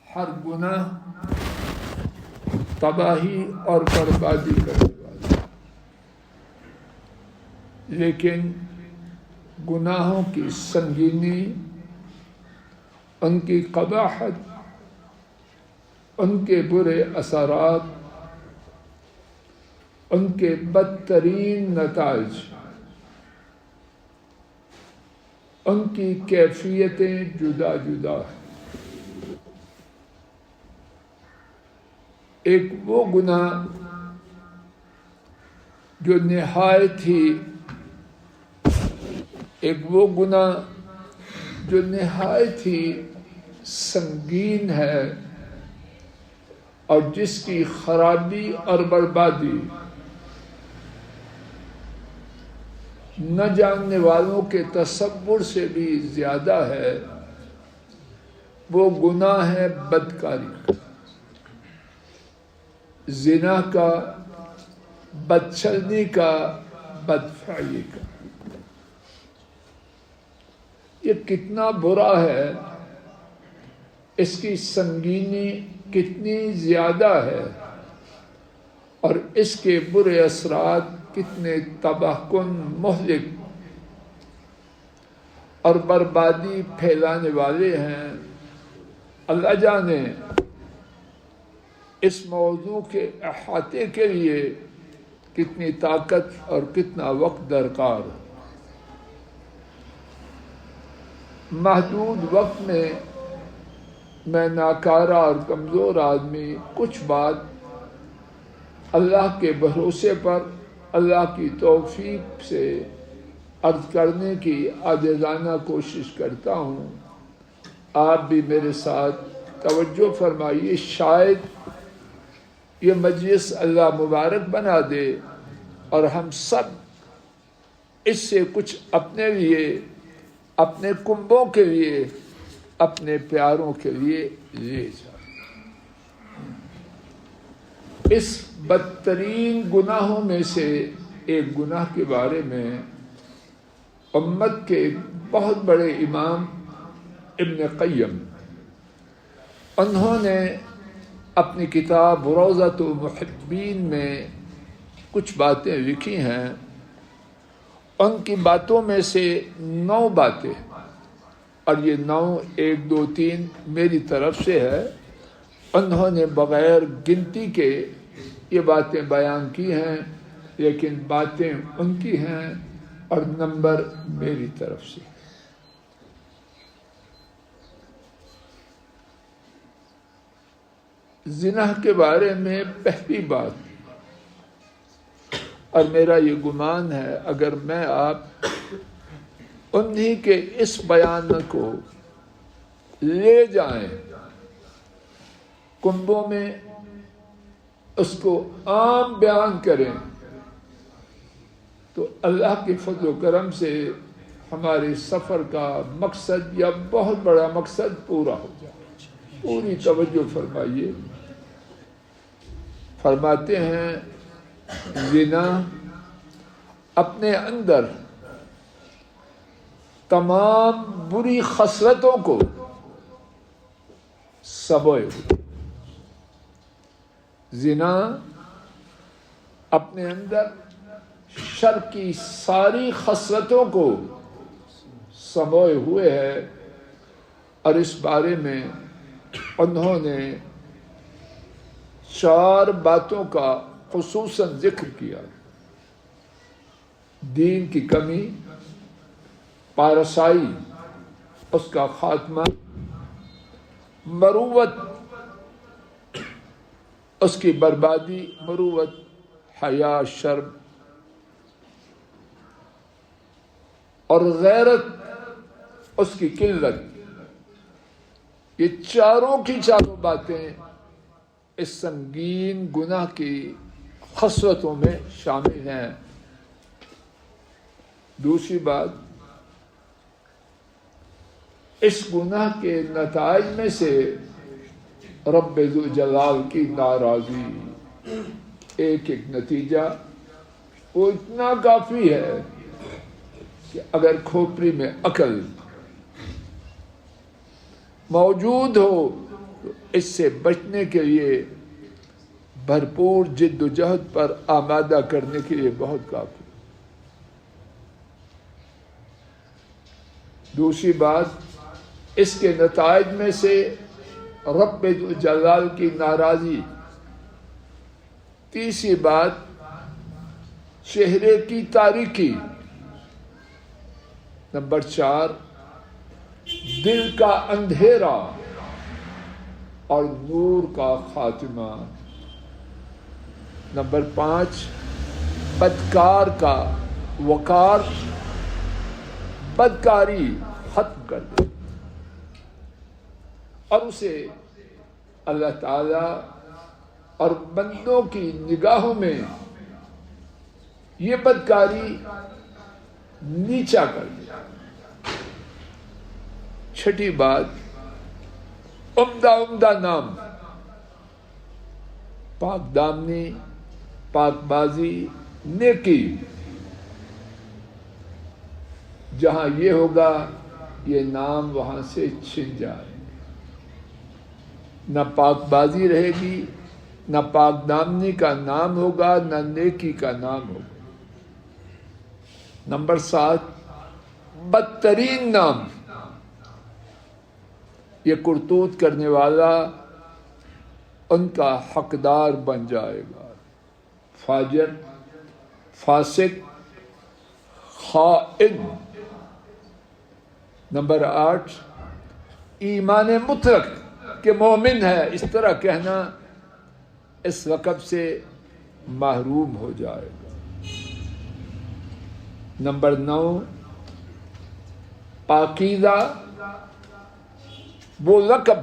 ہر گناہ تباہی اور بربادی کرنے والا، لیکن گناہوں کی سنگینی، ان کی قباحت، ان کے برے اثرات، ان کے بدترین نتائج، ان کی کیفیتیں جدا جدا ہیں۔ ایک وہ گناہ جو نہایت ہی سنگین ہے اور جس کی خرابی اور بربادی نہ جاننے والوں کے تصور سے بھی زیادہ ہے، وہ گناہ ہے بدکاری کا، زنا کا، بدچلنی کا، بدفعلی کا۔ یہ کتنا برا ہے، اس کی سنگینی کتنی زیادہ ہے، اور اس کے برے اثرات کتنے تباہ کن، مہلک اور بربادی پھیلانے والے ہیں۔ اللہ جانے اس موضوع کے احاطے کے لیے کتنی طاقت اور کتنا وقت درکار ہے۔ محدود وقت میں ناکارہ اور کمزور آدمی کچھ بات اللہ کے بھروسے پر اللہ کی توفیق سے عرض کرنے کی عاجزانہ کوشش کرتا ہوں۔ آپ بھی میرے ساتھ توجہ فرمائیے، شاید یہ مجلس اللہ مبارک بنا دے اور ہم سب اس سے کچھ اپنے لیے، اپنے کنبوں کے لیے، اپنے پیاروں کے لیے لے جائیں۔ اس بدترین گناہوں میں سے ایک گناہ کے بارے میں امت کے بہت بڑے امام ابن قیم، انہوں نے اپنی کتاب روضۃ المحبین میں کچھ باتیں لکھی ہیں۔ ان کی باتوں میں سے 9 باتیں، اور یہ 9 1 2 3 میری طرف سے ہے، انہوں نے بغیر گنتی کے یہ باتیں بیان کی ہیں، لیکن باتیں ان کی ہیں اور نمبر میری طرف سے۔ زنا کے بارے میں پہلی بات، اور میرا یہ گمان ہے اگر میں آپ انہی کے اس بیان کو لے جائیں کنبوں میں، اس کو عام بیان کریں، تو اللہ کے فضل و کرم سے ہمارے سفر کا مقصد یا بہت بڑا مقصد پورا ہو جائے۔ پوری توجہ فرمائیے۔ فرماتے ہیں زنا اپنے اندر تمام بری خصلتوں کو سموئے ہوئے، زنا اپنے اندر شر کی ساری خصلتوں کو سموئے ہوئے ہے، اور اس بارے میں انہوں نے 4 باتوں کا خصوصاً ذکر کیا۔ دین کی کمی، پارسائی، اس کا خاتمہ، مروت، اس کی بربادی، مروت، حیا، شرم اور غیرت، اس کی قلت۔ یہ چاروں کی چاروں باتیں اس سنگین گناہ کی خصلتوں میں شامل ہیں۔ دوسری بات، اس گناہ کے نتائج میں سے رب ذوالجلال کی ناراضی، ایک نتیجہ وہ اتنا کافی ہے کہ اگر کھوپڑی میں عقل موجود ہو تو تو اس سے بچنے کے لیے بھرپور جد و جہد پر آمادہ کرنے کے لیے بہت کافی۔ دوسری بات، اس کے نتائج میں سے رب جلال کی ناراضی۔ تیسری بات، چہرے کی تاریکی۔ نمبر 4، دل کا اندھیرا اور نور کا خاتمہ۔ نمبر 5، بدکار کا وقار، بدکاری ختم کر دے اور اسے اللہ تعالی اور بندوں کی نگاہوں میں یہ بدکاری نیچا کر دے۔ چھٹی بات، عمدہ نام، پاک دامنی، پاک بازی، نیکی۔ جہاں یہ ہوگا یہ نام وہاں سے چھن جائے، نہ پاک بازی رہے گی، نہ پاک دامنی کا نام ہوگا، نہ نیکی کا نام ہوگا۔ نمبر 7، بدترین نام، یہ کرتوت کرنے والا ان کا حقدار بن جائے گا، فاجر، فاسق، خائن۔ نمبر 8، ایمان مطلق کہ مومن ہے اس طرح کہنا اس لقب سے محروم ہو جائے گا۔ نمبر 9، پاکیزہ، وہ لقب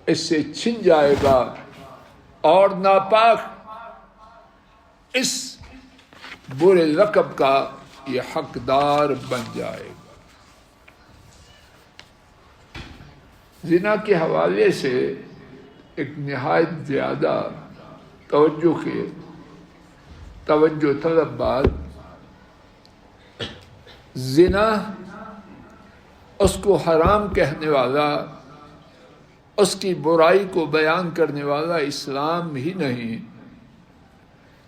اس سے چھن جائے گا اور ناپاک اس برے لقب کا یہ حقدار بن جائے گا۔ زنا کے حوالے سے ایک نہایت زیادہ توجہ طلب بات، زنا اس کو حرام کہنے والا، اس کی برائی کو بیان کرنے والا اسلام ہی نہیں،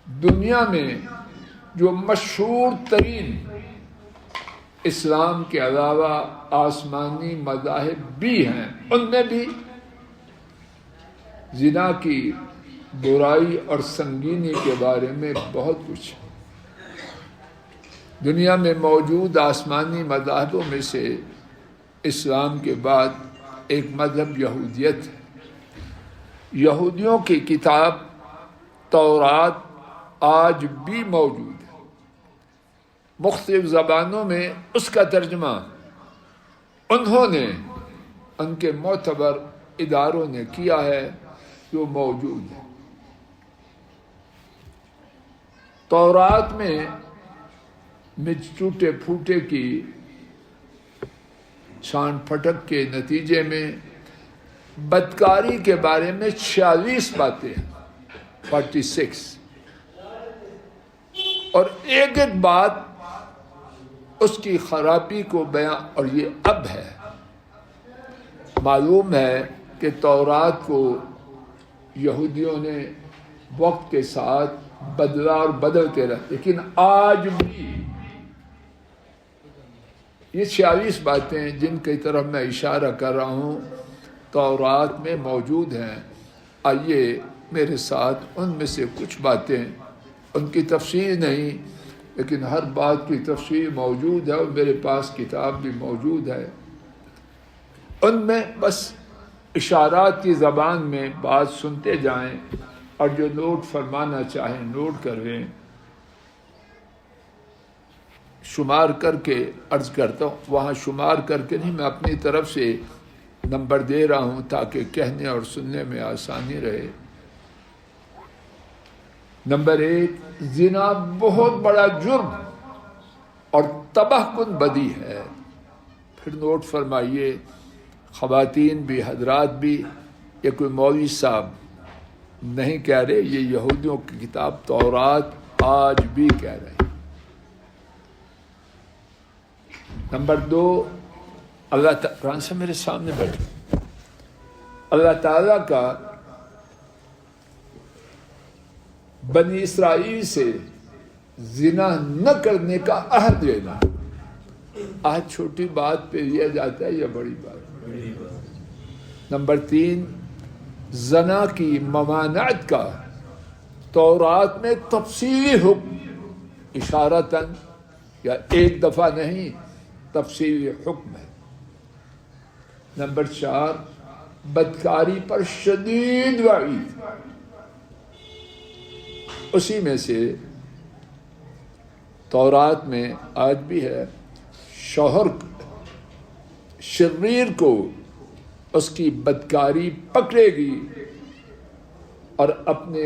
دنیا میں جو مشہور ترین اسلام کے علاوہ آسمانی مذاہب بھی ہیں، ان میں بھی زنا کی برائی اور سنگینی کے بارے میں بہت کچھ ہے۔ دنیا میں موجود آسمانی مذاہبوں میں سے اسلام کے بعد ایک مذہب یہودیت ہے۔ یہودیوں کی کتاب تورات آج بھی موجود ہے، مختلف زبانوں میں اس کا ترجمہ انہوں نے، ان کے معتبر اداروں نے کیا ہے، جو موجود ہے۔ تورات میں مرچ ٹوٹے پھوٹے کی چھان پھٹک کے نتیجے میں بدکاری کے بارے میں 46 باتیں ہیں، 46، اور ایک ایک بات اس کی خرابی کو بیان، اور یہ اب ہے۔ معلوم ہے کہ تورات کو یہودیوں نے وقت کے ساتھ بدلا اور بدلتے رہے، لیکن آج بھی یہ 46 باتیں جن کی طرف میں اشارہ کر رہا ہوں تورات میں موجود ہیں۔ آئیے میرے ساتھ ان میں سے کچھ باتیں، ان کی تفسیر نہیں لیکن ہر بات کی تفسیر موجود ہے، اور میرے پاس کتاب بھی موجود ہے، ان میں بس اشارات کی زبان میں بات سنتے جائیں، اور جو نوٹ فرمانا چاہیں نوٹ کرویں۔ شمار کر کے عرض کرتا ہوں، وہاں شمار کر کے نہیں، میں اپنی طرف سے نمبر دے رہا ہوں تاکہ کہنے اور سننے میں آسانی رہے۔ نمبر 1، زنا بہت بڑا جرم اور تباہ کن بدی ہے۔ پھر نوٹ فرمائیے، خواتین بھی حضرات بھی، یہ کوئی مولوی صاحب نہیں کہہ رہے، یہ یہودیوں کی کتاب تورات آج بھی کہہ رہے ہیں۔ نمبر 2، اللہ تعالیٰ سے میرے سامنے بیٹھے، اللہ تعالیٰ کا بنی اسرائیل سے زنا نہ کرنے کا عہد لینا. عہد چھوٹی بات پہ لیا جاتا ہے یا بڑی بات؟ نمبر 3، زنا کی ممانعت کا تورات میں تفصیلی حکم، اشارتاً یا ایک دفعہ نہیں، تفصیلی حکم ہے. نمبر 4، بدکاری پر شدید وعید. اسی میں سے تورات میں آج بھی ہے، شوہر شریر کو اس کی بدکاری پکڑے گی اور اپنے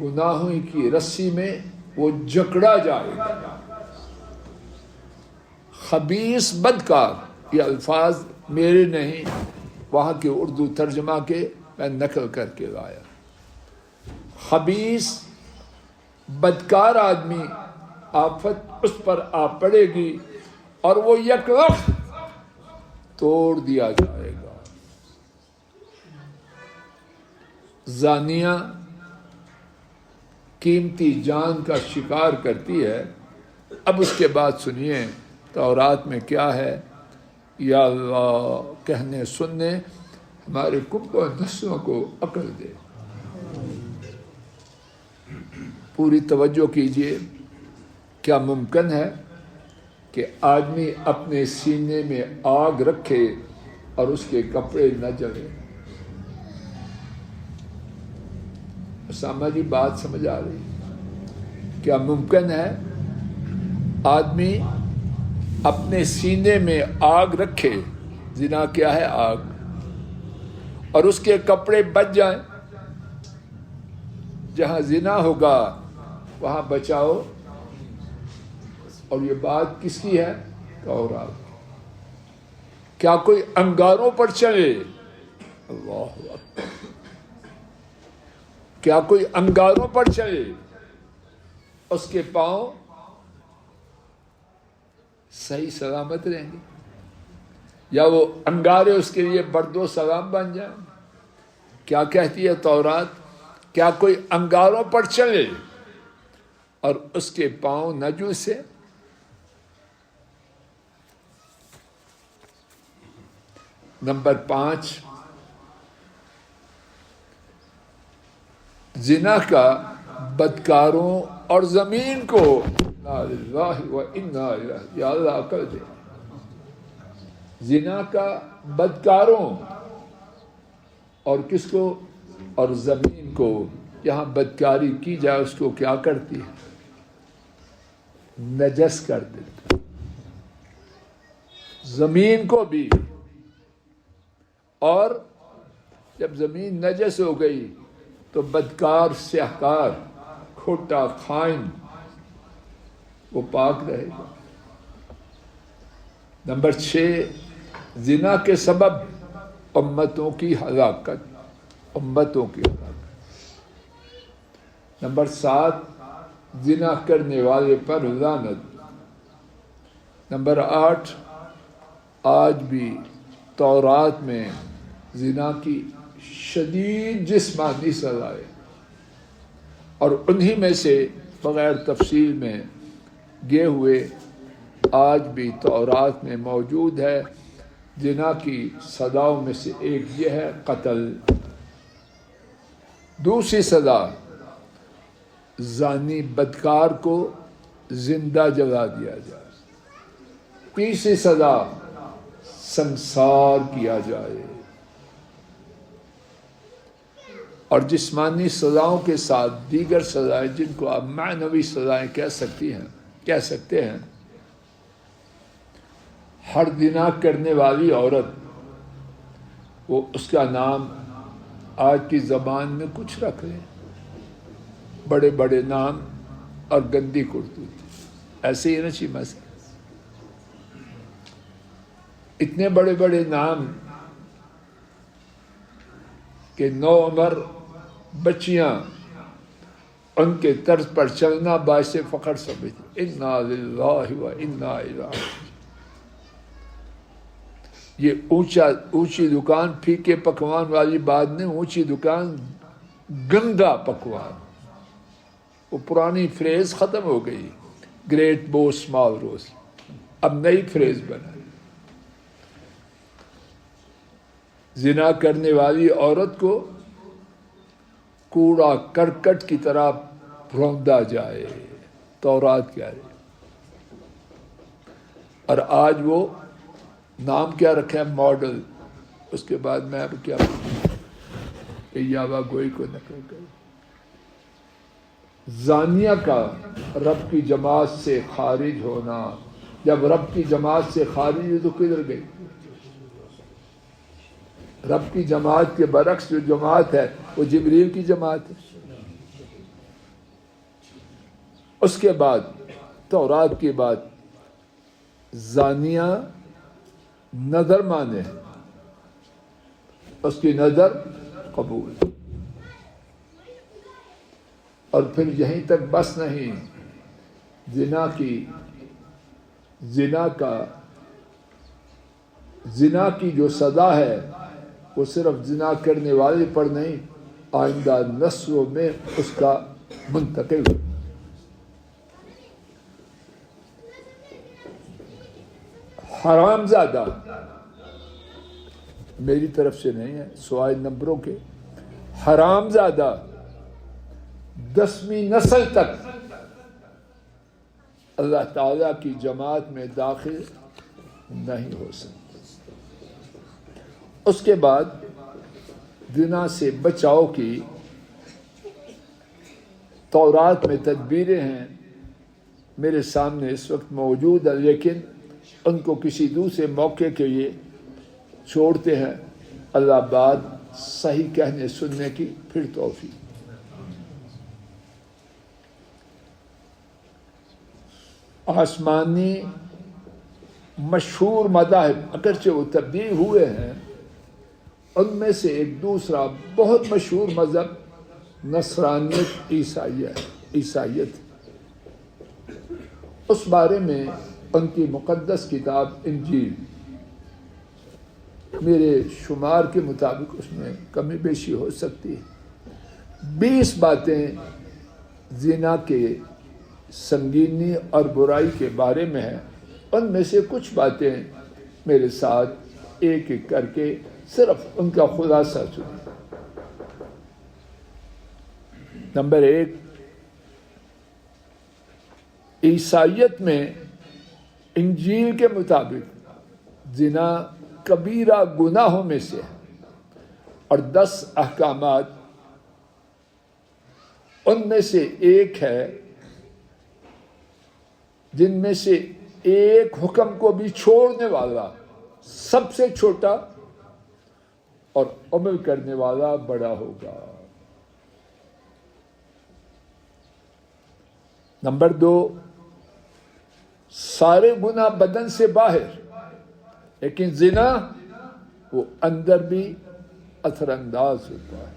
گناہوں کی رسی میں وہ جکڑا جائے گا. خبیث بدکار، یہ الفاظ میرے نہیں، وہاں کے اردو ترجمہ کے میں نقل کر کے لایا. خبیث بدکار آدمی، آفت اس پر آ پڑے گی اور وہ یک وقت توڑ دیا جائے گا. زانیہ قیمتی جان کا شکار کرتی ہے. اب اس کے بعد سنیے تورات میں کیا ہے. یا اللہ کہنے سننے ہمارے کبوں نسلوں کو عقل دے. پوری توجہ کیجیے. کیا ممکن ہے کہ آدمی اپنے سینے میں آگ رکھے اور اس کے کپڑے نہ جلیں؟ اسامہ جی بات سمجھ آ رہی؟ کیا ممکن ہے آدمی اپنے سینے میں آگ رکھے، زنا کیا ہے آگ، اور اس کے کپڑے بچ جائیں؟ جہاں زنا ہوگا وہاں بچاؤ. اور یہ بات کس کی ہے؟ تورات. کیا کوئی انگاروں پر چلے؟ اللہ اکبر. کیا کوئی انگاروں پر چلے، اس کے پاؤں صحیح سلامت رہیں گے، یا وہ انگارے اس کے لیے برد و سلام بن جائیں؟ کیا کہتی ہے تورات؟ کیا کوئی انگاروں پر چلے اور اس کے پاؤں نہ جوسے؟ نمبر 5، زنا کا بدکاروں اور زمین کو، انا للہ و انا الیہ، یا اللہ عقل دے. زنا کا بدکاروں اور کس کو؟ اور زمین کو. یہاں بدکاری کی جائے اس کو کیا کرتی ہے؟ نجس کر دیتی. زمین کو بھی. اور جب زمین نجس ہو گئی تو بدکار، سیاہکار، کھوٹا، خائن وہ پاک رہے گا. نمبر 6، زنا کے سبب امتوں کی ہلاکت. امتوں کی ہلاکت. نمبر 7، زنا کرنے والے پر لعنت. نمبر 8، آج بھی تورات میں زنا کی شدید جسمانی سزائیں، اور انہی میں سے بغیر تفصیل میں گئے ہوئے آج بھی تورات میں موجود ہے. زنا کی سزاؤں میں سے ایک یہ ہے قتل. دوسری سزا، زانی بدکار کو زندہ جلا دیا جائے. تیسری سزا، سنسار کیا جائے. اور جسمانی سزاؤں کے ساتھ دیگر سزائیں جن کو آپ معنوی سزائیں کہہ سکتے ہیں. ہر زنا کرنے والی عورت، وہ اس کا نام آج کی زبان میں کچھ رکھ لیں، بڑے بڑے نام اور گندی کرتوت. ایسے ہی نا چیمہ سے اتنے بڑے بڑے نام کہ نوعمر بچیاں ان کے طرز پر چلنا باعث فخر سمجھتی. انا للہ و انا الیہ. یہ اونچی دکان پھیکے پکوان والی بات نہیں، اونچی دکان گندا پکوان. وہ پرانی فریز ختم ہو گئی، گریٹ بو اسمال روز، اب نئی فریز بنا. زنا کرنے والی عورت کو کوڑا کرکٹ کی طرح روندا جائے، تورات کیا ہے. اور آج وہ نام کیا رکھا ہے، ماڈل. اس کے بعد میں اب کیا یاوا گوئی کو نقل کروں. زانیہ کا رب کی جماعت سے خارج ہونا، جب رب کی جماعت سے خارج ہوئی تو کدھر گئی؟ رب کی جماعت کے برعکس جو جماعت ہے وہ جبریل کی جماعت ہے. اس کے بعد تورات کے بعد زانیہ نظر مانے، اس کی نظر قبول. اور پھر یہیں تک بس نہیں، زنا کی جو سزا ہے وہ صرف زنا کرنے والے پر نہیں، آئندہ نسلوں میں اس کا منتقل ہو. حرام زادہ میری طرف سے نہیں ہے، سوائے نمبروں کے. حرام زادہ 10ویں نسل تک اللہ تعالیٰ کی جماعت میں داخل نہیں ہو سکتا. اس کے بعد زنا سے بچاؤ کی تورات میں تدبیریں ہیں، میرے سامنے اس وقت موجود ہیں، لیکن ان کو کسی دوسرے موقع کے لیے چھوڑتے ہیں. اللہ بات صحیح کہنے سننے کی پھر توفیق. آسمانی مشہور مذاہب اگرچہ وہ تبدیل ہوئے ہیں، ان میں سے ایک دوسرا بہت مشہور مذہب نصرانیت، عیسائیت. اس بارے میں ان کی مقدس کتاب انجیل، میرے شمار کے مطابق اس میں کمی بیشی ہو سکتی ہے، 20 باتیں زنا کے سنگینی اور برائی کے بارے میں ہیں. ان میں سے کچھ باتیں میرے ساتھ ایک ایک کر کے صرف ان کا خلاصہ سنیں. نمبر 1، عیسائیت میں انجیل کے مطابق زنا کبیرہ گناہوں میں سے ہے، اور 10 احکامات ان میں سے ایک ہے جن میں سے ایک حکم کو بھی چھوڑنے والا سب سے چھوٹا اور عمل کرنے والا بڑا ہوگا. نمبر 2، سارے گناہ بدن سے باہر، لیکن زنا وہ اندر بھی اثر انداز ہوتا ہے.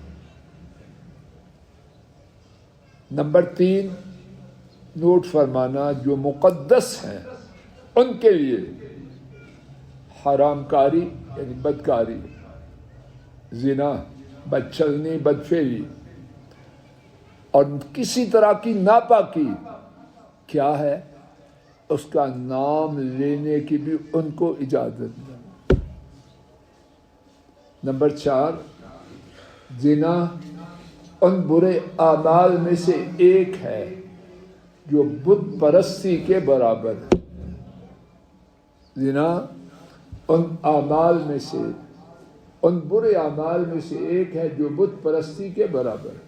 نمبر 3، نوٹ فرمانا، جو مقدس ہیں ان کے لیے حرام کاری یعنی بدکاری، زنا، بدچلنی، بدفعلی اور کسی طرح کی ناپاکی کیا ہے، اس کا نام لینے کی بھی ان کو اجازت نہیں. نمبر 4، زنا ان برے اعمال میں سے ایک ہے جو بت پرستی کے برابر ہے. زنا ان برے اعمال میں سے ایک ہے جو بت پرستی کے برابر ہے.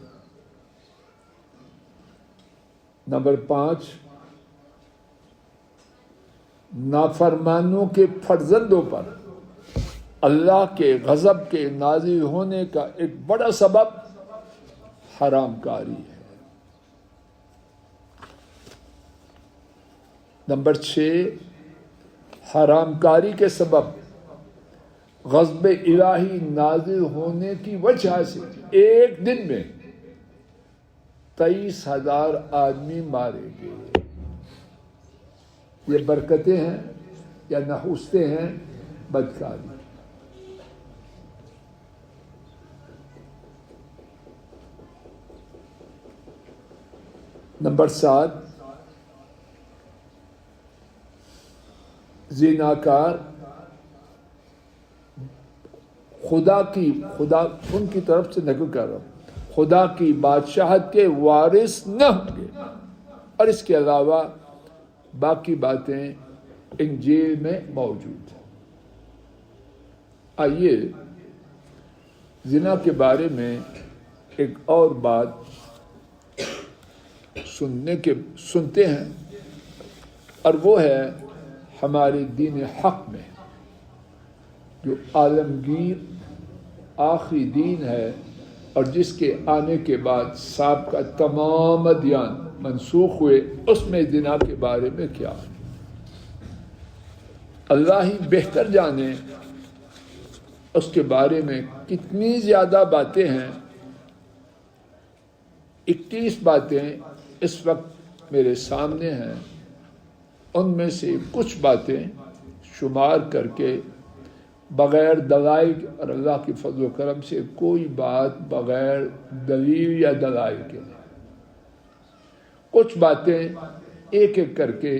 نمبر 5، نافرمانوں کے فرزندوں پر اللہ کے غضب کے نازل ہونے کا ایک بڑا سبب حرام کاری ہے. نمبر 6، حرام کاری کے سبب غضب الہی نازل ہونے کی وجہ سے ایک دن میں 23,000 آدمی مارے گئے. یہ برکتیں ہیں یا نحوستیں ہیں؟ بدکاری. نمبر 7، زناکار خدا ان کی طرف سے نقل کر رہا ہوں، خدا کی بادشاہت کے وارث نہ ہوں گے، اور اس کے علاوہ باقی باتیں انجیل میں موجود ہیں۔ آئیے زنا کے بارے میں ایک اور بات سنتے ہیں، اور وہ ہے ہمارے دین حق میں جو عالمگیر آخری دین ہے، اور جس کے آنے کے بعد سابقہ تمام ادیان منسوخ ہوئے، اس میں زنا کے بارے میں کیا ہے۔ اللہ ہی بہتر جانے اس کے بارے میں کتنی زیادہ باتیں ہیں۔ 21 باتیں اس وقت میرے سامنے ہیں، ان میں سے کچھ باتیں شمار کر کے بغیر دلائل اور اللہ کی فضل و کرم سے کوئی بات بغیر دلیل یا دلائل کے نہیں، کچھ باتیں ایک ایک کر کے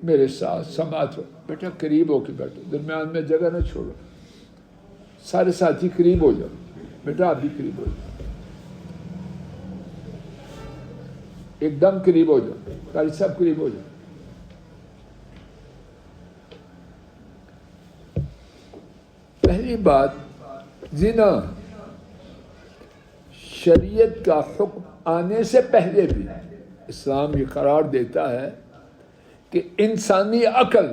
میرے ساتھ سماعت ہو۔ بیٹا قریب ہو کے بیٹھو، درمیان میں جگہ نہ چھوڑو، سارے ساتھی قریب ہو جاؤ، بیٹا آپ بھی قریب ہو جاؤ، ایک دم قریب ہو جاؤ، قاری صاحب قریب ہو جاؤ۔ پہلی بات، زنا شریعت کا حکم آنے سے پہلے بھی اسلام یہ قرار دیتا ہے کہ انسانی عقل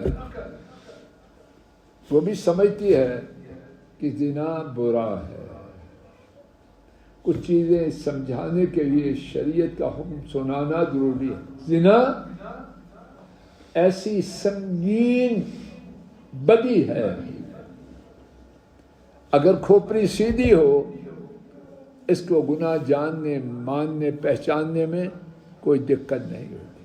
وہ بھی سمجھتی ہے کہ زنا برا ہے۔ کچھ چیزیں سمجھانے کے لیے شریعت کا حکم سنانا ضروری ہے۔ زنا ایسی سنگین بدی ہے، اگر کھوپڑی سیدھی ہو اس کو گناہ جاننے، ماننے، پہچاننے میں کوئی دقت نہیں ہوتی۔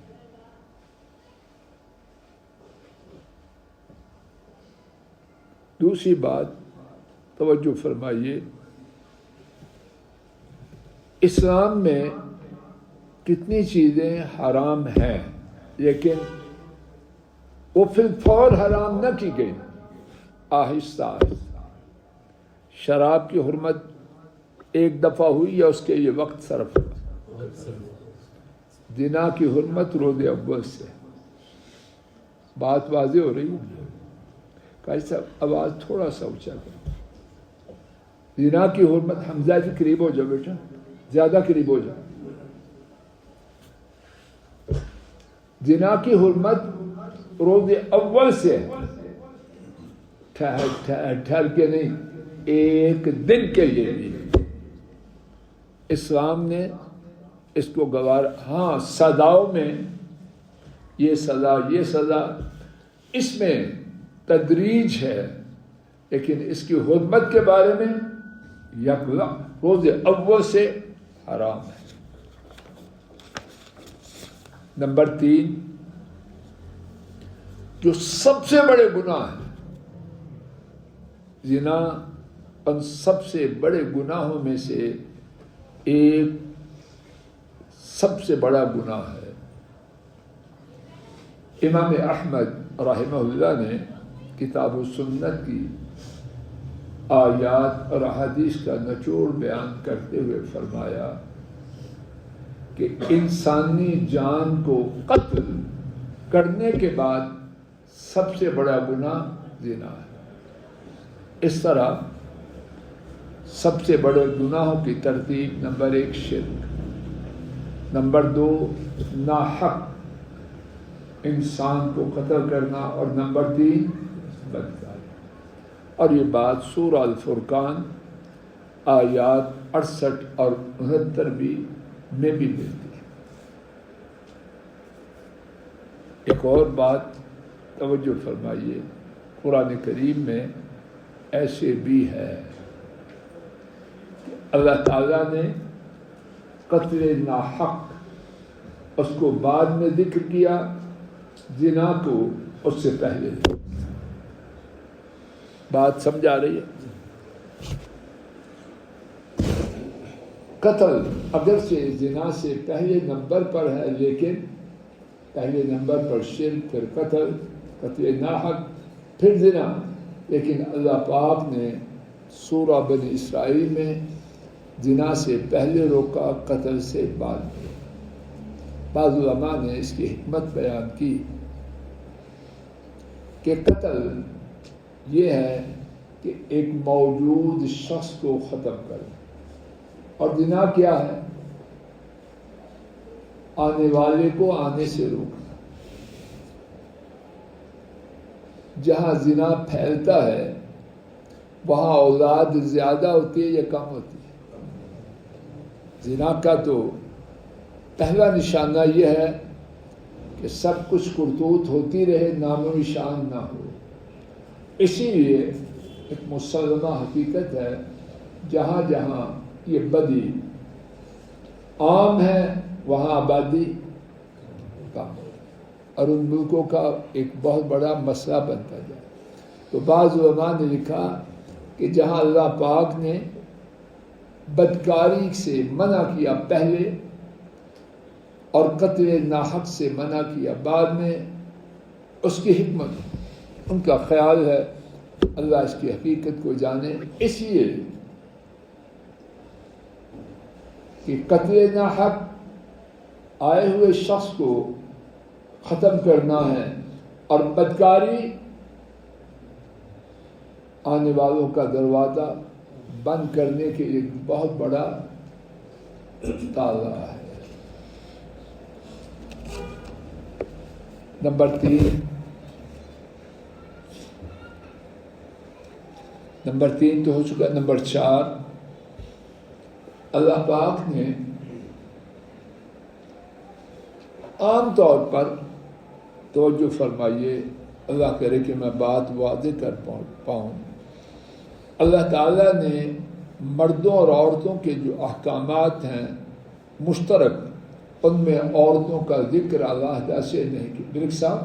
دوسری بات توجہ فرمائیے، اسلام میں کتنی چیزیں حرام ہیں، لیکن وہ فی الفور حرام نہ کی گئی، آہستہ آہستہ۔ شراب کی حرمت ایک دفعہ ہوئی یا اس کے لیے وقت صرف ہوا؟ زنا کی حرمت روز اول سے۔ بات واضح ہو رہی ہے؟ قاری صاحب آواز تھوڑا سا اونچا کرو۔ زنا کی حرمت، حمزہ جی قریب ہو جاؤ بیٹا، زیادہ قریب ہو جاؤ۔ زنا کی حرمت روز اول سے، ٹھہر کے نہیں، ایک دن کے لیے بھی اسلام نے اس کو گوارا۔ ہاں، سزاؤں میں یہ سزا، یہ سزا، اس میں تدریج ہے، لیکن اس کی حرمت کے بارے میں یکلق روز اول سے حرام ہے۔ نمبر 3، جو سب سے بڑے گناہ ہیں، زنا ان سب سے بڑے گناہوں میں سے ایک سب سے بڑا گناہ ہے۔ امام احمد رحمہ اللہ نے کتاب و سنت کی آیات اور احادیث کا نچوڑ بیان کرتے ہوئے فرمایا کہ انسانی جان کو قتل کرنے کے بعد سب سے بڑا گناہ زنا ہے۔ اس طرح سب سے بڑے گناہوں کی ترتیب: نمبر 1 شرک، نمبر 2 ناحق انسان کو قتل کرنا، اور نمبر 3 بدکاری۔ اور یہ بات سورہ الفرقان آیات 68 اور 69 میں بھی ملتی ہے۔ ایک اور بات توجہ فرمائیے، قرآن کریم میں ایسے بھی ہے، اللہ تعالیٰ نے قتل ناحق اس کو بعد میں ذکر کیا، زنا کو اس سے پہلے۔ بات سمجھ آ رہی ہے؟ قتل اگرچہ زنا سے پہلے نمبر پر ہے، لیکن پہلے نمبر پر شرک، پھر قتل ناحق، پھر زنا، لیکن اللہ پاک نے سورہ بنی اسرائیل میں زنا سے پہلے روکا، قتل سے بعد میں۔ بعض علماء نے اس کی حکمت بیان کی کہ قتل یہ ہے کہ ایک موجود شخص کو ختم کرنا، اور زنا کیا ہے؟ آنے والے کو آنے سے روکنا۔ جہاں زنا پھیلتا ہے وہاں اولاد زیادہ ہوتی ہے یا کم ہوتی ہے؟ زنا کا تو پہلا نشانہ یہ ہے کہ سب کچھ کرتوت ہوتی رہے، نام و نشان نہ ہو۔ اسی لیے ایک مسلمہ حقیقت ہے، جہاں جہاں یہ بدی عام ہے وہاں آبادی کم ہے، اور ان ملکوں کا ایک بہت بڑا مسئلہ بنتا جائے۔ تو بعض علماء نے لکھا کہ جہاں اللہ پاک نے بدکاری سے منع کیا پہلے اور قتل ناحق سے منع کیا بعد میں، اس کی حکمت، ان کا خیال ہے اللہ اس کی حقیقت کو جانے، اس لیے کہ قتل ناحق آئے ہوئے شخص کو ختم کرنا ہے، اور بدکاری آنے والوں کا دروازہ بند کرنے کے لیے بہت بڑا تالا ہے۔ نمبر 3 تو ہو چکا۔ نمبر 4، اللہ پاک نے عام طور پر توجہ فرمائیے، اللہ کرے کہ میں بات واضح کر پاؤں، اللہ تعالیٰ نے مردوں اور عورتوں کے جو احکامات ہیں مشترک، ان میں عورتوں کا ذکر علیحدہ سے نہیں کیا۔ ملک صاحب،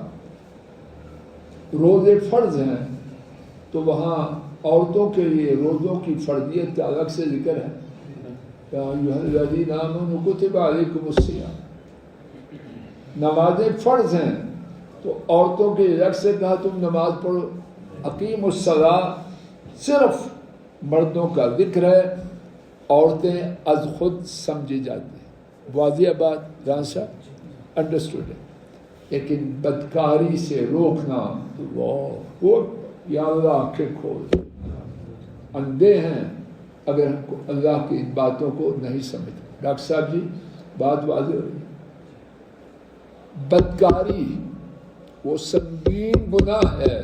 روزے فرض ہیں تو وہاں عورتوں کے لیے روزوں کی فرضیت کا الگ سے ذکر ہے۔ یا ایھا الذین آمنوا کتب علیکم الصیام، نمازیں فرض ہیں تو عورتوں کے الگ سے کہا تم نماز پڑھو۔ اقیموا الصلاۃ صرف مردوں کا ذکر ہے، عورتیں از خود سمجھی جاتی ہیں۔ واضح بات جان صاحب، انڈرسٹوڈ ہے۔ لیکن بدکاری سے روکنا، یا اللہ آنکھیں کھول، اندھے ہیں اگر ہم کو اللہ کی ان باتوں کو نہیں سمجھتے۔ ڈاکٹر صاحب جی بات واضح ہو رہی ہے۔ بدکاری وہ سنگین گناہ ہے۔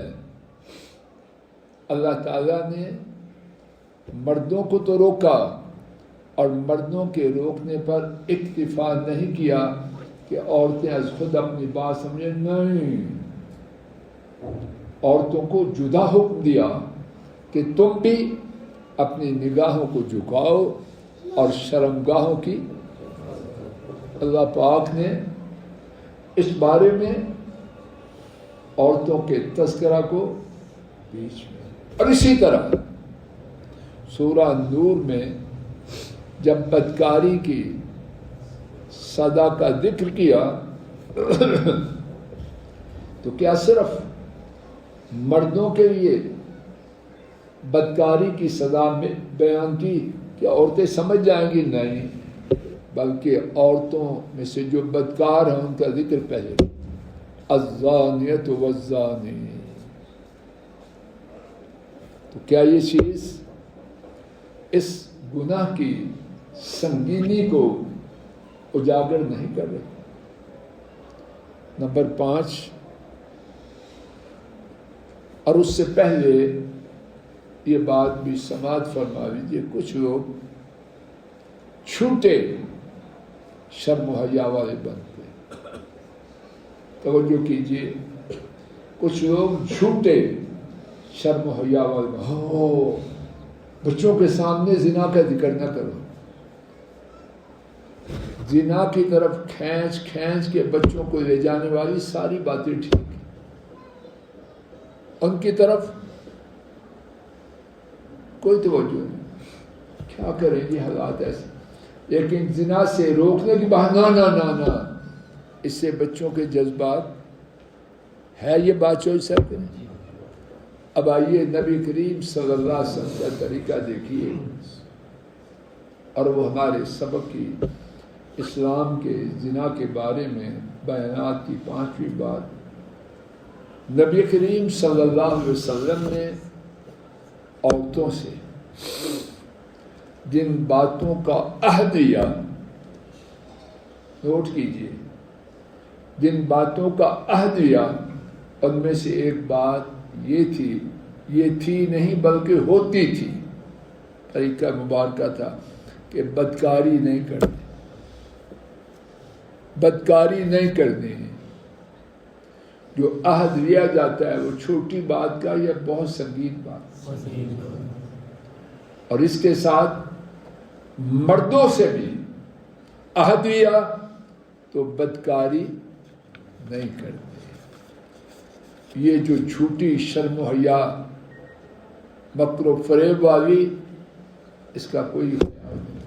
اللہ تعالیٰ نے مردوں کو تو روکا، اور مردوں کے روکنے پر اکتفا نہیں کیا کہ عورتیں از خود اپنی بات سمجھیں، نہیں، عورتوں کو جدا حکم دیا کہ تم بھی اپنی نگاہوں کو جھکاؤ اور شرمگاہوں کی۔ اللہ پاک نے اس بارے میں عورتوں کے تذکرہ کو بیچ میں، اور اسی طرح سورہ نور میں جب بدکاری کی سزا کا ذکر کیا تو کیا صرف مردوں کے لیے بدکاری کی سزا میں بیان کی کہ عورتیں سمجھ جائیں گی؟ نہیں، بلکہ عورتوں میں سے جو بدکار ہیں ان کا ذکر پہلے، الزانیۃ والزانی۔ تو کیا یہ چیز اس گناہ کی سنگینی کو اجاگر نہیں کر رہی؟ نمبر 5، اور اس سے پہلے یہ بات بھی سماعت فرما لیجیے، کچھ لوگ چھوٹے شرم و حیا والے بنتے ہیں۔ توجہ کیجیے، کچھ لوگ جھوٹے شرم و حیا والے، ہو بچوں کے سامنے زنا کا ذکر نہ کرو۔ زنا کی طرف کھینچ کھینچ کے بچوں کو لے جانے والی ساری باتیں ٹھیک ہیں، ان کی طرف کوئی توجہ نہیں۔ کیا کریں گے، حالات ایسے۔ لیکن زنا سے روکنے کی بہانا نہ اس سے بچوں کے جذبات ہے، یہ بات چوئی سکتے ہیں۔ اب آئیے نبی کریم صلی اللہ علیہ وسلم کا طریقہ دیکھیے، اور وہ ہمارے سبق کی اسلام کے زنا کے بارے میں بیانات کی 5ویں بات، نبی کریم صلی اللہ علیہ وسلم نے عورتوں سے جن باتوں کا عہد لیا، نوٹ کیجیے، جن باتوں کا عہد لیا ان میں سے ایک بات یہ تھی نہیں بلکہ ہوتی تھی، طریقہ مبارکہ تھا کہ بدکاری نہیں کرنی، بدکاری نہیں کرنی۔ جو عہد لیا جاتا ہے وہ چھوٹی بات کا یا بہت سنگین بات، اور اس کے ساتھ مردوں سے بھی عہد لیا تو بدکاری نہیں کرنی۔ یہ جو جھوٹی شرم و حیا مکر و فریب والی، اس کا کوئی خیال نہیں۔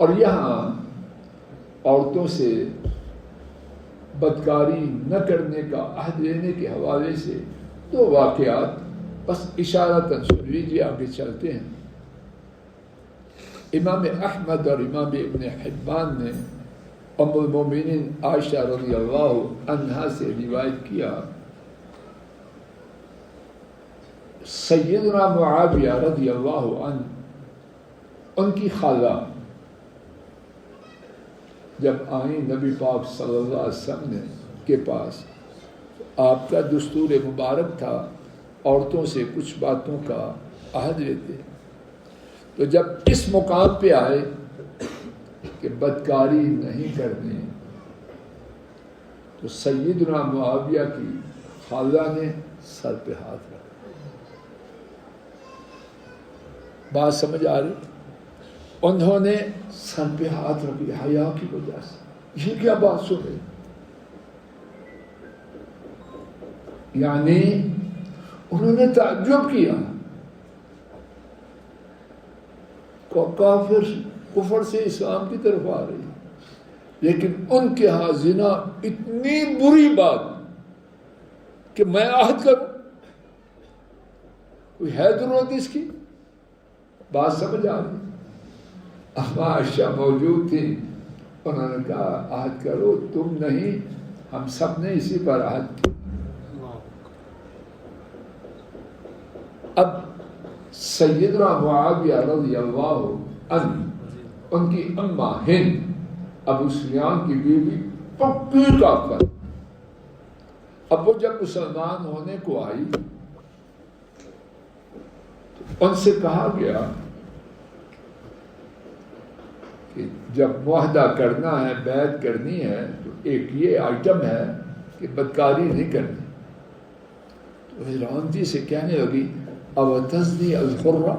اور یہاں عورتوں سے بدکاری نہ کرنے کا عہد لینے کے حوالے سے 2 واقعات بس اشارتاً سن لیجیے، آگے چلتے ہیں۔ امام احمد اور امام ابن حبان نے ام المومنین عائشہ رضی اللہ عنہا سے روایت کیا، سیدنا معاویہ رضی اللہ عنہ، ان کی خالہ جب آئیں نبی پاک صلی اللہ علیہ وسلم کے پاس، آپ کا دستور مبارک تھا عورتوں سے کچھ باتوں کا عہد لیتے، تو جب اس مقام پہ آئے کہ بدکاری نہیں کرنی، تو سیدنا معاویہ کی خالہ نے سر پہ ہاتھ رکھا۔ بات سمجھ آ رہی؟ انہوں نے سر پہ ہاتھ رکھ لیا حیا کی وجہ سے۔ یہ کیا بات سن رہے؟ یعنی انہوں نے تعجب کیا، کافر کفر سے اسلام کی طرف آ رہی، لیکن ان کے ہاں زنا اتنی بری بات کہ میں عہد کروں، کوئی ہے ضرورت اس کی؟ بات سمجھ آ رہی؟ عائشہ موجود تھی، انہوں نے کہا عہد کرو، تم نہیں ہم سب نے اسی پر عہد کیا۔ اب سیدنا معاویہ رضی اللہ عنہ، ان کی اماں ہند ابو سفیان کی بیوی پکی کافر، اب وہ جب مسلمان ہونے کو آئی تو ان سے کہا گیا کہ جب معاہدہ کرنا ہے، بیعت کرنی ہے، تو ایک یہ آئٹم ہے کہ بدکاری نہیں کرنی۔ تو حیرانتی سے کہنے لگی اوتزنی الحرہ،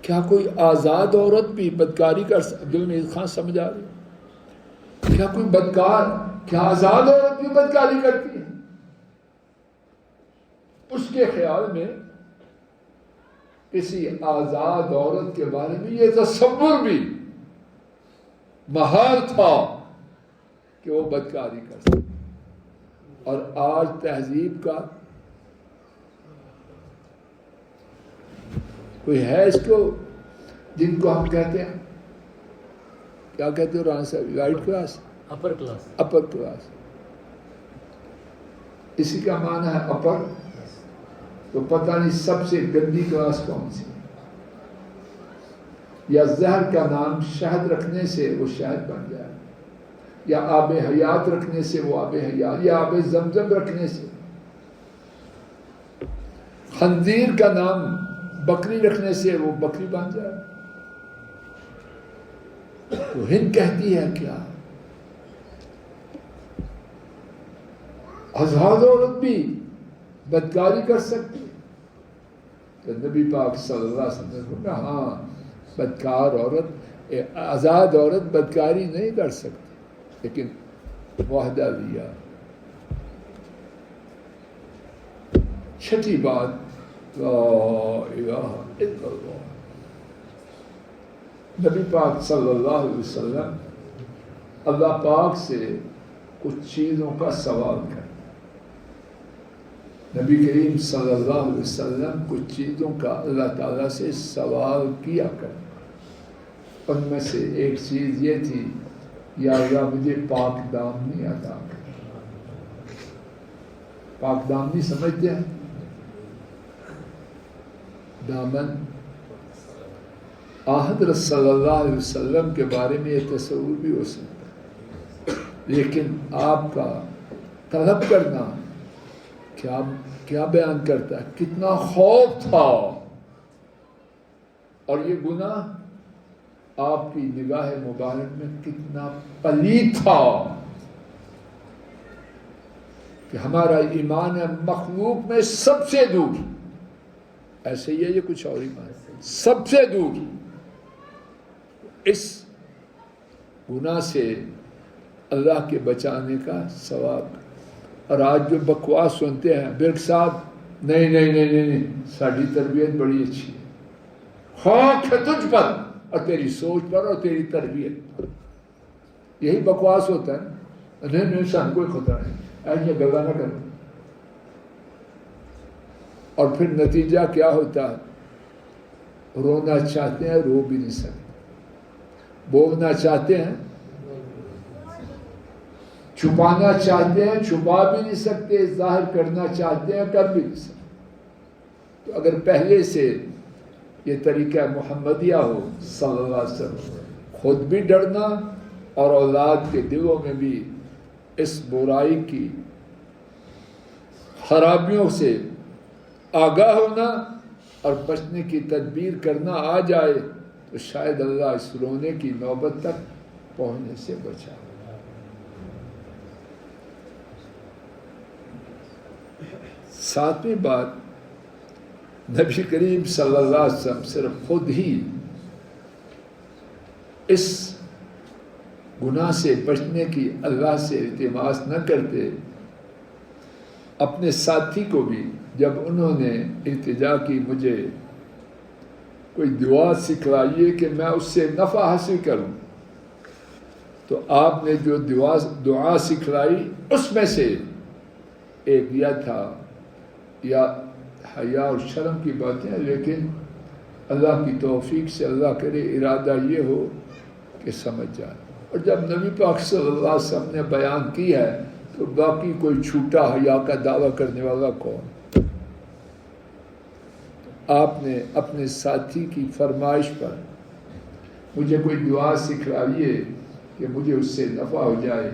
کیا کوئی آزاد عورت بھی بدکاری کر سکتی؟ عبد الحمید خان سمجھ آ رہی؟ کیا کوئی بدکار، کیا آزاد عورت بھی بدکاری کرتی ہے؟ اس کے خیال میں کسی آزاد عورت کے بارے میں یہ تصور بھی محال تھا کہ وہ بدکاری کر سکتی۔ اور آج تہذیب کا کوئی ہے اس کو، جن کو ہم کہتے ہیں، کیا کہتے ہو رانا صاحب، right class, upper class, upper class, اسی کا معنی ہے اپر، تو پتہ نہیں سب سے گندی کلاس کون سی؟ یا زہر کا نام شہد رکھنے سے وہ شہد بن جائے، یا آب حیات رکھنے سے وہ آب حیات، یا آب زمزم رکھنے سے، خنزیر کا نام بکری رکھنے سے وہ بکری بن جائے۔ تو ہند کہتی ہے کیا آزاد عورت بھی بدکاری کر سکتی؟ تو نبی پاک صلی اللہ علیہ وسلم نے کہا ہاں، بدکار عورت، آزاد عورت بدکاری نہیں کر سکتی، لیکن معاہدہ لیا۔ چھٹی بات، لا الہ الا اللہ، نبی پاک صلی اللہ علیہ وسلم اللہ پاک سے کچھ چیزوں کا سوال کریں. نبی کریم صلی اللہ علیہ وسلم کچھ چیزوں کا اللہ تعالیٰ سے سوال کیا کریں. ان میں سے ایک چیز یہ تھی، یا اللہ مجھے پاک دامنی عطا کر. پاک دامنی سمجھتے ہیں؟ دامن. حضرت صلی اللہ علیہ وسلم کے بارے میں یہ تصور بھی ہو سکتا ہے، لیکن آپ کا طلب کرنا کیا بیان کرتا ہے؟ کتنا خوف تھا، اور یہ گناہ آپ کی نگاہ مبارک میں کتنا پلید تھا کہ ہمارا ایمان مخلوق میں سب سے دور، ایسے ہی ہے یہ کچھ اور ایمان سب سے دور. اس گناہ سے اللہ کے بچانے کا ثواب. اور آج جو بکواس سنتے ہیں، برک صاحب نہیں ساری تربیت بڑی اچھی ہے، خوف ہے تجھ پر اور تیری سوچ پر اور تیری تربیت پر. یہی بکواس ہوتا ہے. نہیں سن کوئی خطرہ نہیں، ایسے گلا نہ کرو. اور پھر نتیجہ کیا ہوتا ہے؟ رونا چاہتے ہیں رو بھی نہیں سکتے، بولنا چاہتے ہیں چھپانا چاہتے ہیں چھپا بھی نہیں سکتے، ظاہر کرنا چاہتے ہیں کر بھی نہیں سکتے. تو اگر پہلے سے یہ طریقہ محمدیہ ہو صلی اللہ علیہ وسلم، خود بھی ڈرنا اور اولاد کے دلوں میں بھی اس برائی کی خرابیوں سے آگاہ ہونا اور بچنے کی تدبیر کرنا آ جائے، تو شاید اللہ اس رونے کی نوبت تک پہنچنے سے بچا. ساتویں بات، نبی کریم صلی اللہ علیہ وسلم صرف خود ہی اس گناہ سے بچنے کی اللہ سے التماس نہ کرتے، اپنے ساتھی کو بھی جب انہوں نے التجا کی مجھے کوئی دعا سکھلائیے کہ میں اس سے نفع حاصل کروں، تو آپ نے جو دعا سکھلائی اس میں سے ایک یہ تھا، یا حیا اور شرم کی باتیں، لیکن اللہ کی توفیق سے اللہ کرے ارادہ یہ ہو کہ سمجھ جائے. اور جب نبی پاک صلی اللہ علیہ وسلم نے بیان کی ہے تو باقی کوئی چھوٹا حیا کا دعویٰ کرنے والا کون؟ آپ نے اپنے ساتھی کی فرمائش پر مجھے کوئی دعا سکھلائیے کہ مجھے اس سے نفع ہو جائے.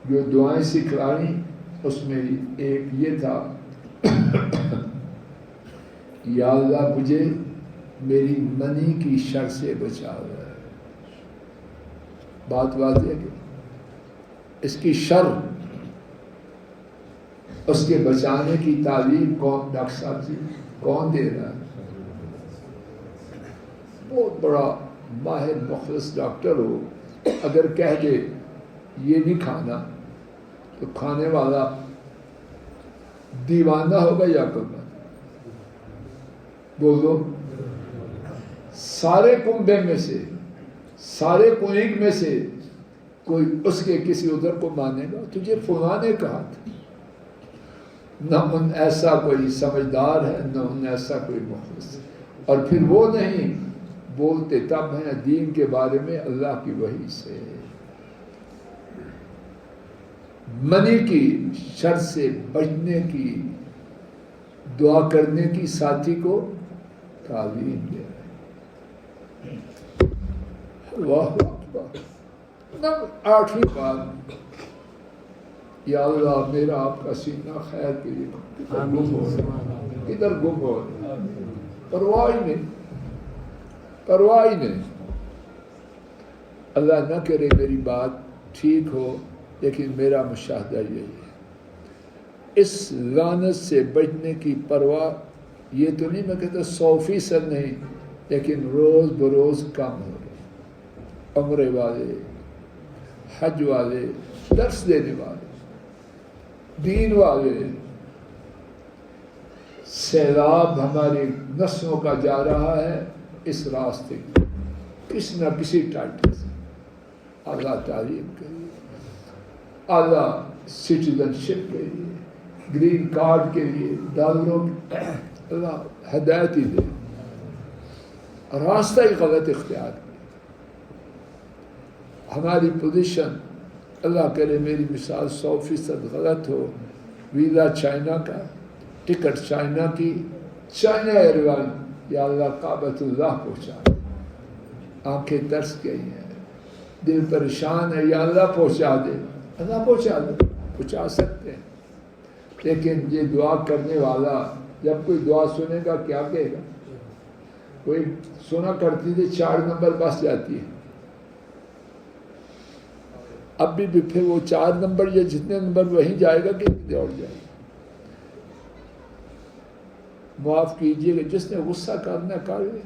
جو دعائیں سکھلائیں اس میں ایک یہ تھا، یا اللہ مجھے میری منی کی شر سے بچا ہوا ہے. بات واضح ہے کہ اس کی شر، اس کے بچانے کی تعلیم کون؟ ڈاکٹر صاحب جی کون دے رہا ہے؟ بہت بڑا ماہر مخلص ڈاکٹر ہو، اگر کہہ دے یہ نہیں کھانا تو کھانے والا دیوانہ ہوگا یا کلمہ؟ بولو. سارے کنبے میں سے، سارے کنیک میں سے کوئی اس کے کسی ادھر کو مانے گا؟ تجھے فلاں نے کہا تھا. نہ ان ایسا کوئی سمجھدار ہے، نہ ان ایسا کوئی مخلص. اور پھر وہ نہیں بولتے تب ہیں دین کے بارے میں اللہ کی وحی سے. منی کی شر سے بچنے کی دعا کرنے کی ساتھی کو تعلیم دے رہے ہیں. اللہ اکبر. آٹھویں بات، یا اللہ میرا آپ کا سینہ خیر کے لیے کدھر گم ہو رہا، کدھر گم ہو رہا، پرواہ ہی نہیں، پرواہ ہی نہیں. اللہ نہ کرے میری بات ٹھیک ہو، لیکن میرا مشاہدہ یہی ہے، اس لعنت سے بچنے کی پرواہ. یہ تو نہیں میں کہتا 100% نہیں، لیکن روز بروز کم ہو رہی. عمرے والے، حج والے، درس دینے والے، دین والے، سیلاب ہماری نسلوں کا جا رہا ہے اس راستے. کسی نہ کسی ٹائٹل سے اعلیٰ تعلیم کے لیے، اعلیٰ سٹیزن شپ کے لیے، گرین کارڈ کے لیے، ڈالروں اللہ ہدایت ہی دے، راستہ ہی غلط اختیار کیا۔ ہماری پوزیشن اللہ کرے میری مثال 100% غلط ہو، ویزا چائنا کا، ٹکٹ چائنا کی، چائنا ایئر لائن، یا اللہ کعبۃ اللہ پہنچا، آنکھیں ترس گئی ہیں، دل پریشان ہے، یا اللہ پہنچا دے، اللہ پہنچا دے، پہنچا سکتے ہیں، لیکن یہ دعا کرنے والا جب کوئی دعا سنے گا کیا کہے گا؟ کوئی سنا کرتی تھی 4 نمبر بس جاتی ہے، اب بھی پھر وہ 4 نمبر یا جتنے نمبر وہیں جائے گا کہ دوڑ جائے گا۔ معاف کیجیے گا، جس نے غصہ کرنا کر لے،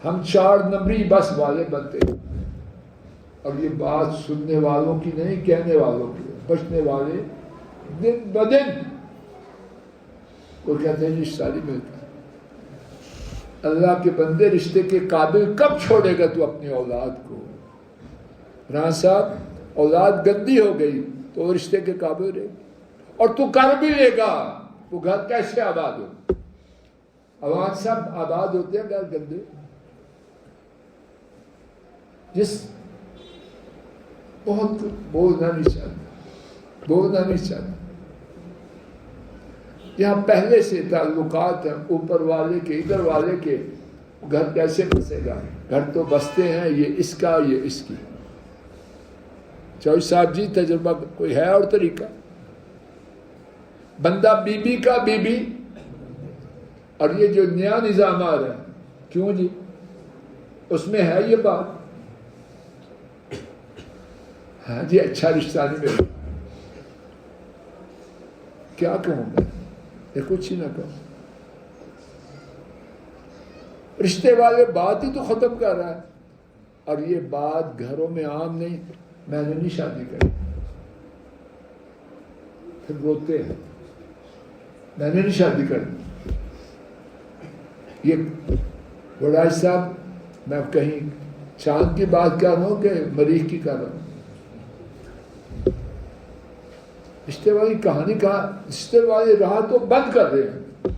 ہم 4 نمبری بس والے بنتے ہیں، اور یہ بات سننے والوں کی نہیں، کہنے والوں کی، بچنے والے دن بدن کوئی کہتے ہیں رشتہ نہیں ملتا۔ اللہ کے بندے رشتے کے قابل کب چھوڑے گا تو اپنی اولاد کو؟ راں صاحب اولاد گندی ہو گئی تو وہ رشتے کے قابل رہے گی، اور تو کر بھی لے گا، وہ گھر کیسے آباد ہو؟ عوام صاحب آباد ہوتے ہیں گھر گندے، جس بہت بولنا نہیں چاہتا، بولنا نہیں چاہتا، یہاں پہلے سے تعلقات ہیں اوپر والے کے، ادھر والے کے، گھر کیسے بسے گا؟ گھر تو بستے ہیں یہ اس کا، یہ اس کی۔ چوہی صاحب جی تجربہ کوئی ہے اور طریقہ؟ بندہ بی بی کا بی بی، اور یہ جو نیا نظام آ رہا ہے، کیوں جی اس میں ہے یہ بات؟ ہاں جی اچھا رشتہ نہیں ملتا، کیا کہوں میں؟ یہ کچھ ہی نہ کہوں، رشتے والے بات ہی تو ختم کر رہا ہے، اور یہ بات گھروں میں عام نہیں، میں نے نہیں شادی کری، پھر روتے ہیں میں نے نہیں شادی کرنی۔ یہ بڑائی صاحب میں کہیں چاند کی بات کر رہا ہوں کہ مریخ کی کر رہا ہوں؟ رشتے والی کہانی کہاں، رشتے والی راہ تو بند کر رہے ہیں،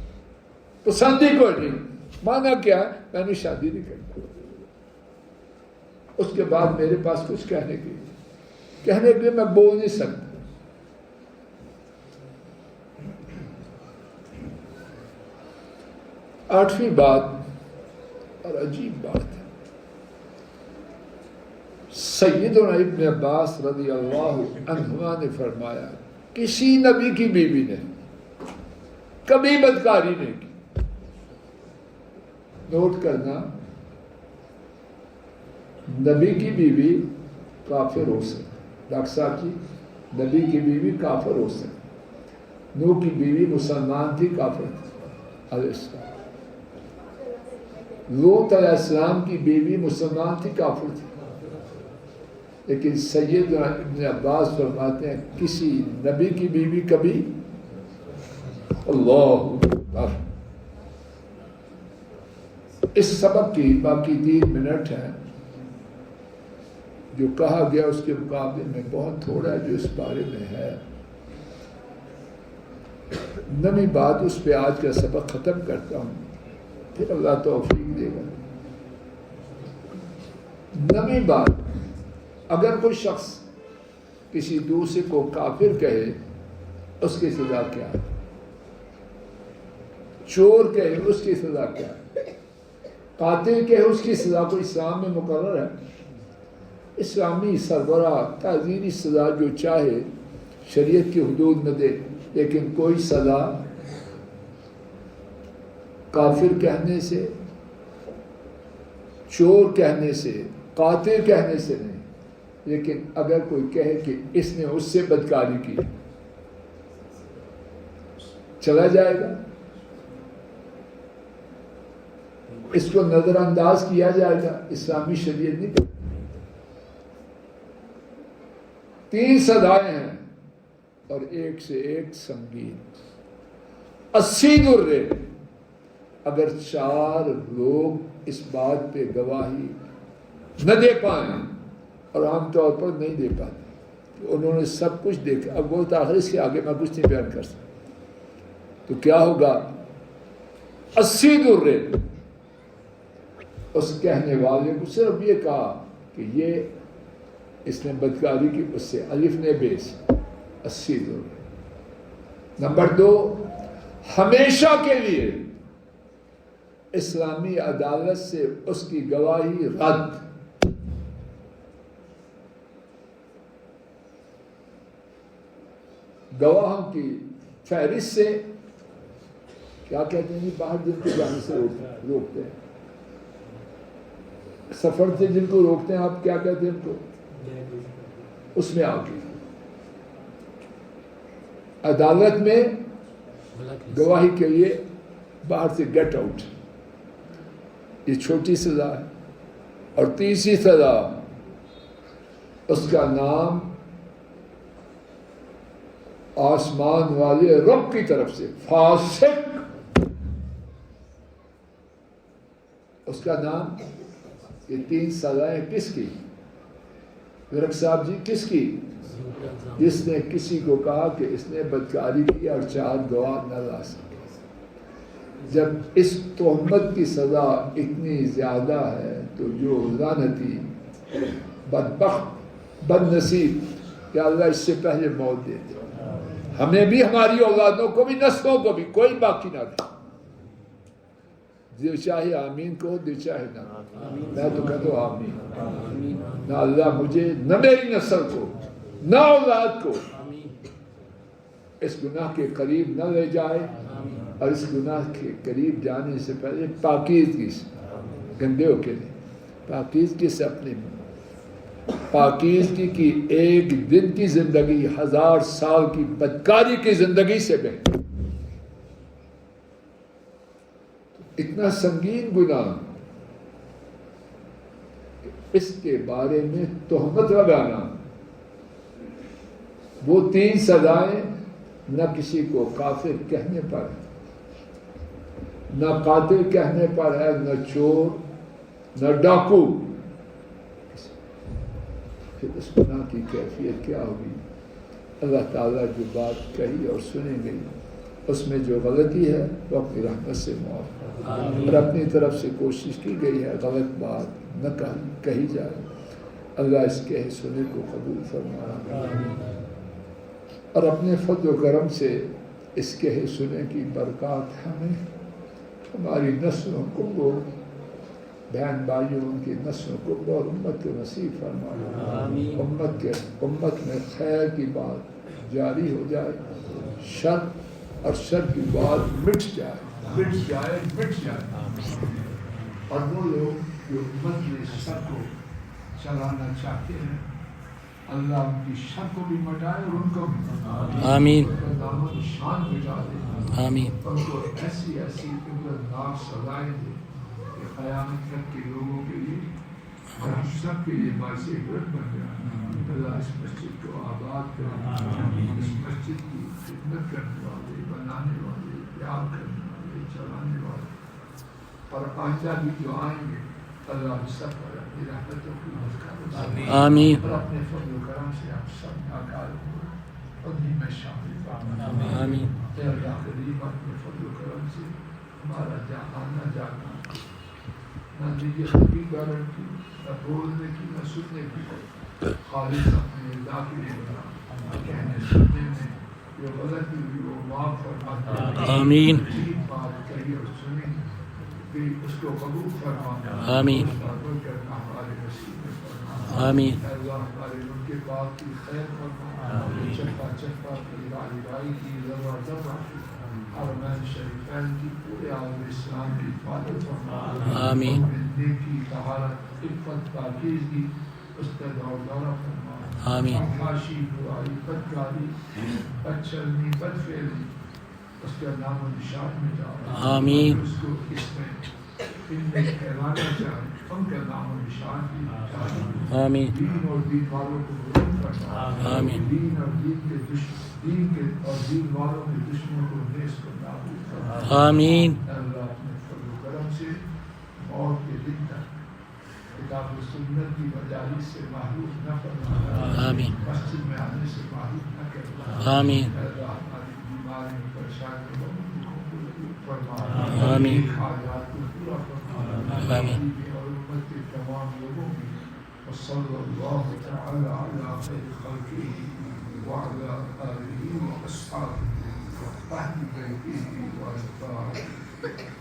پسند ہی کوئی نہیں، مانا کیا میں نے شادی نہیں کرنی۔ اس کے بعد میرے پاس کچھ کہنے کے لیے میں بول نہیں سکتا۔ آٹھویں بات اور عجیب بات ہے، سیدنا ابن عباس رضی اللہ عنہما نے فرمایا کسی نبی کی بیوی نے کبھی بدکاری نہیں کی۔ نوٹ کرنا، نبی کی بیوی کافر ہو سکتی، ڈاکٹر صاحب جی نبی کی بیوی کافر ہو سکتی، نوح کی بیوی مسلمان تھی، کافر تھی علیہ السلام، لوط علیہ السلام کی بیوی مسلمان تھی، کافر تھی، لیکن سیدنا ابن عباس فرماتے ہیں کسی نبی کی بیوی کبھی، اللہ اکبر۔ اس سبق کی باقی 3 منٹ ہیں، جو کہا گیا اس کے مقابلے میں بہت تھوڑا ہے جو اس بارے میں ہے۔ نویں بات، اس پہ آج کا سبق ختم کرتا ہوں، پھر اللہ توفیق دے گا۔ نویں بات، اگر کوئی شخص کسی دوسرے کو کافر کہے اس کی سزا کیا ہے؟ چور کہے اس کی سزا کیا ہے؟ قاتل کہے اس کی سزا کو اسلام میں مقرر ہے؟ اسلامی سربراہ تعزیری سزا جو چاہے شریعت کی حدود میں دے، لیکن کوئی سزا کافر کہنے سے، چور کہنے سے، قاتل کہنے سے نہیں، لیکن اگر کوئی کہے کہ اس نے اس سے بدکاری کی، چلا جائے گا، اس کو نظر انداز کیا جائے گا، اسلامی شریعت نہیں۔ 3 سزائیں ہیں اور ایک سے ایک سنگین، 80 درے اگر 4 لوگ اس بات پہ گواہی نہ دے پائیں، اور عام طور پر نہیں دے پاتے، تو انہوں نے سب کچھ دیکھا، اب وہ آخر اس کے آگے میں کچھ نہیں بیان کر سکتا، تو کیا ہوگا؟ 80 درے اس کہنے والے کو صرف یہ کہا کہ یہ اس نے بدکاری کی، اس سے الف نے بیس 80 درے۔ نمبر 2، ہمیشہ کے لیے اسلامی عدالت سے اس کی گواہی رد۔ گواہوں کی فہرست سے کیا کہتے ہیں؟ باہر جن کو جانے سے روکتے ہیں، سفر سے جن کو روکتے ہیں، آپ کیا کہتے ہیں ان کو؟ اس میں آ گئی عدالت میں گواہی کے لیے باہر سے گیٹ آؤٹ، یہ چھوٹی سزا ہے۔ اور تیسری سزا، اس کا نام آسمان والے رب کی طرف سے فاسق، اس کا نام، یہ 3 سزائیں کس کی؟ ورک صاحب جی کس کی؟ جس نے کسی کو کہا کہ اس نے بدکاری کی اور 4 گواہ نہ لا سکے۔ جب اس تہمت کی سزا اتنی زیادہ ہے تو جو لعنتی بدبخت بد نصیب، کہ اللہ اس سے پہلے موت دے دے، ہمیں بھی، ہماری اولادوں کو بھی، نسلوں کو بھی، کوئی باقی نہ رہے۔ دل چاہے آمین کو، دل چاہے نہ، میں تو کہتا ہوں آمین۔ نہ اللہ مجھے، نہ میری نسل کو، نہ اولاد کو اس گناہ کے قریب نہ لے جائے، اور اس گناہ کے قریب جانے سے پہلے پاکیزگی سے، گندے ہو کے نہیں، پاکیزگی سے اپنے پاکیزگی کی 1 دن کی زندگی 1000 سال کی بدکاری کی زندگی سے بہتر۔ اتنا سنگین گناہ، اس کے بارے میں تہمت لگانا، وہ 3 سزائیں، نہ کسی کو کافر کہنے پر، نہ قاتل کہنے پر ہے، نہ چور، نہ ڈاکو۔ پھر اس گناہ کی کیفیت کیا ہوگی؟ اللہ تعالیٰ جو بات کہی اور سنیں گے، اس میں جو غلطی ہے وہ اپنی رحمت سے معاف، اور اپنی طرف سے کوشش کی گئی ہے غلط بات نہ کہی جائے، اللہ اس کے سنے کو قبول فرمائے، اور اپنے فضل و کرم سے اس کے سنے کی برکات ہمیں، ہماری نسلوں کو، بہن بھائیوں ان کی نسلوں کو اور امت کو نصیب فرمائے، امت میں خیر کی بات جاری ہو جائے، شر اور شر کی بات مٹ جائے، اور وہ لوگ جو امت میں شر کو چلانا چاہتے ہیں، اللہ ان کی شر کو بھی مٹائے اور ان کو آمین نام و نشان مٹا دے، آمین، ان کو ایسی عبرتناک سزائیں دے کہ قیامت تک کے لوگوں کے لیے اور ہم سب کے لیے باعث عبرت بن جائے۔ اللہ اس مسجد کو آباد کرے، اس مسجد کی خدمت کرنے والے، بنانے والے، پیار کرنے والے، چلانے والے، اور آئندہ بھی جو آئیں گے، اللہ سب پر اپنی رحمتوں کی برکات، آمین، اور اپنے فضل و کرم سے ہم سب ناکار ہوں انہیں میں شامل فرما، آمین۔ اے اللہ کریم اپنے فضل و کرم سے ہمارا آنا جانا، نہ نیت کی گارنٹی، نہ بولنے کی، نہ سننے کی، خالص اپنے اللہ کے لیے بنا، کہنے سننے میں جو غلطی ہوئی وہ معاف فرما، آمین، بات کہی اور سنی کہ اس کو قبول فرما، آمین، کرنا ہمارے نصیب میں فرما، آمین، اللہ ہمارے ان کے بات کی خیر فرما، چپا چپا کی، رائی رائی کی، ذرہ ذرہ کی، حرمین شریفین کی، پورے عالم اسلام کی حفاظت فرما، آمین، نیکی، طہارت، عفت، پاکیزگی اس کا دور دورہ فرما، آمین، فحاشی، برائی، بدکاری، بدچلنی، بدفعلی اس کا نام و نشان میں جا، آمین، اس کو اس میں ان میں پھیلانا چاہے، ان کا نام و نشان بھی چاہے، آمین، دین اور دین والوں کو بلند کرنا، آمین، دین اور دین کے دین کے اور دین والوں کے دشمنوں کو نیز کو نابود کرنا، آمین، اللہ اپنے سے موت کے دن تک کتاب و سنت کی مجالس سے محروم نہ فرمانا، آمین مسجد میں آنے سے محروم نہ کرنا، آمین اللہ ہماری بیماری میں پریشان فرمانا، آمین حاجات کو پورا فرمانا، آمین اور امت کے تمام لوگوں کی وصلی اللہ تعالی علی خیر خلقہ وعلی آلہ واصحابہ وأهل بيته وأتباعه